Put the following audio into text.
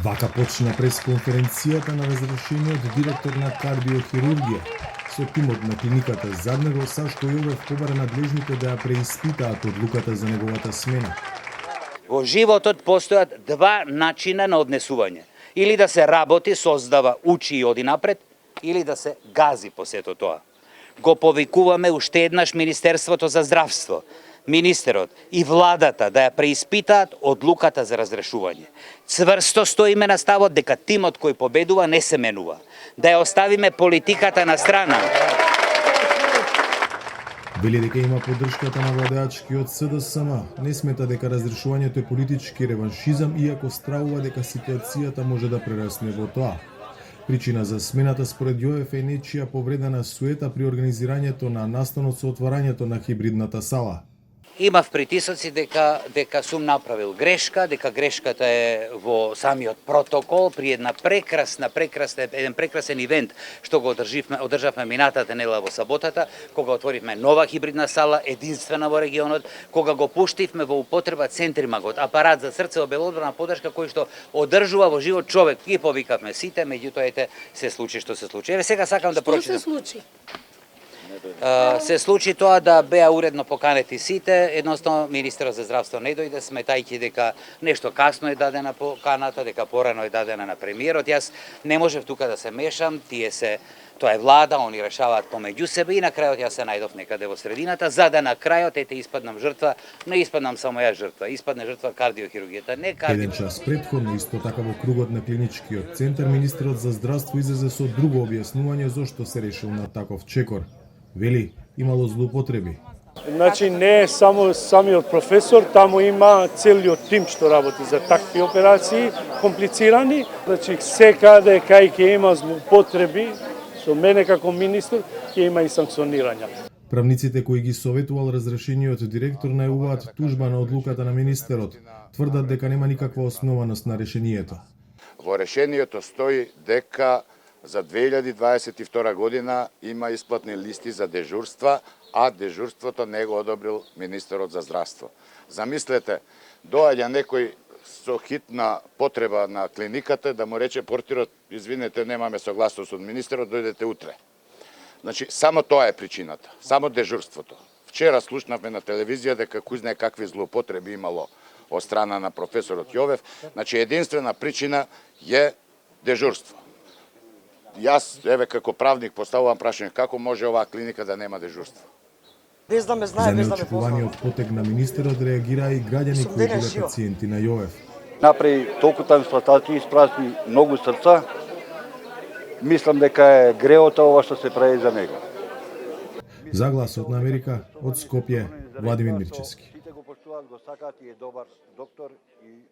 Вака почна пресконференцијата на разрешениот директор на кардиохирургија. Со тимот на клиниката зад него Сашко Јовев побара надлежните да ја преиспитаат одлуката за неговата смена. Во животот постојат два начина на однесување. Или да се работи, создава, учи и оди напред, или да се гази по сето тоа. Го повикуваме уште еднаш Министерството за здравство, министерот и владата да ја преиспитаат одлуката за разрешување. Цврсто стоиме на ставот дека тимот кој победува не се менува. Да ја оставиме политиката на страна. Вели дека има поддршката на владеачкиот СДСМ. Не смета дека разрешувањето е политички реваншизам, иако стравува дека ситуацијата може да прерасне во тоа. Причина за смената според Јовев е нечија повредена суета при организирањето на настанот со отварањето на хибридната сала. Имав притисоци дека сум направил грешка, дека грешката е во самиот протокол при еден прекрасен ивент што го одржавме минатата недела во саботата, кога отворивме нова хибридна сала, единствена во регионот, кога го пуштивме во употреба центримагот, апарат за срцево-белодробна поддршка кој што одржува во живот човек. Ги повикавме сите, меѓутоа се случи што се случи. Еве сега сакам да прочитам. Што се случи? Се случи тоа да беа уредно поканети сите, едноставно министерот за здравство не дојде, сметајќи дека нешто касно е дадена поканата, дека порано е дадена на премиерот. Јас не можев тука да се мешам, тоа е влада, они решаваат помеѓу себе и на крајот јас се најдов некаде во средината, за да на крајот испаднам жртва, не испаднам само јас жртва, испадне жртва кардиохирургијата, не Еден час претходно, исто така во кругот на клиничкиот центар, министерот за здравство излезе со друго објаснување зошто се решил на таков чекор. Вели, имало злоупотреби. Значи не е само самиот професор, таму има целиот тим што работи за такви операции, комплицирани. Значи секаде кај ќе има злоупотреби, со мене како министер, ќе има и санкционирања. Правниците кои ги советувал разрешениот директор најавуваат тужба на одлуката на министерот. Тврдат дека нема никаква основаност на решението. Во решението стои дека за 2022 година има исплатни листи за дежурства, а дежурството не го одобрил министерот за здравство. Замислете, доаѓа некој со хитна потреба на клиниката да му рече портирот, извинете, немаме согласност од министерот, дојдете утре. Значи, само тоа е причината, само дежурството. Вчера слушнавме на телевизија дека кој знае какви злоупотреби имало од страна на професорот Јовев. Значи, единствена причина е дежурство. Јас, еве, како правник поставувам прашање, како може оваа клиника да нема дежурство? Без да ме знае, За без да ме неочекуваниот потек на министерот реагираа и граѓани кои биле пациенти на Јовев. Направи толку трансплантации, испразни многу срца. Мислам дека е греота ова што се прави за него. За Гласот на Америка, од Скопје, Владимир Мирчевски. Сите го поштуваат, го сакаат и е добар доктор и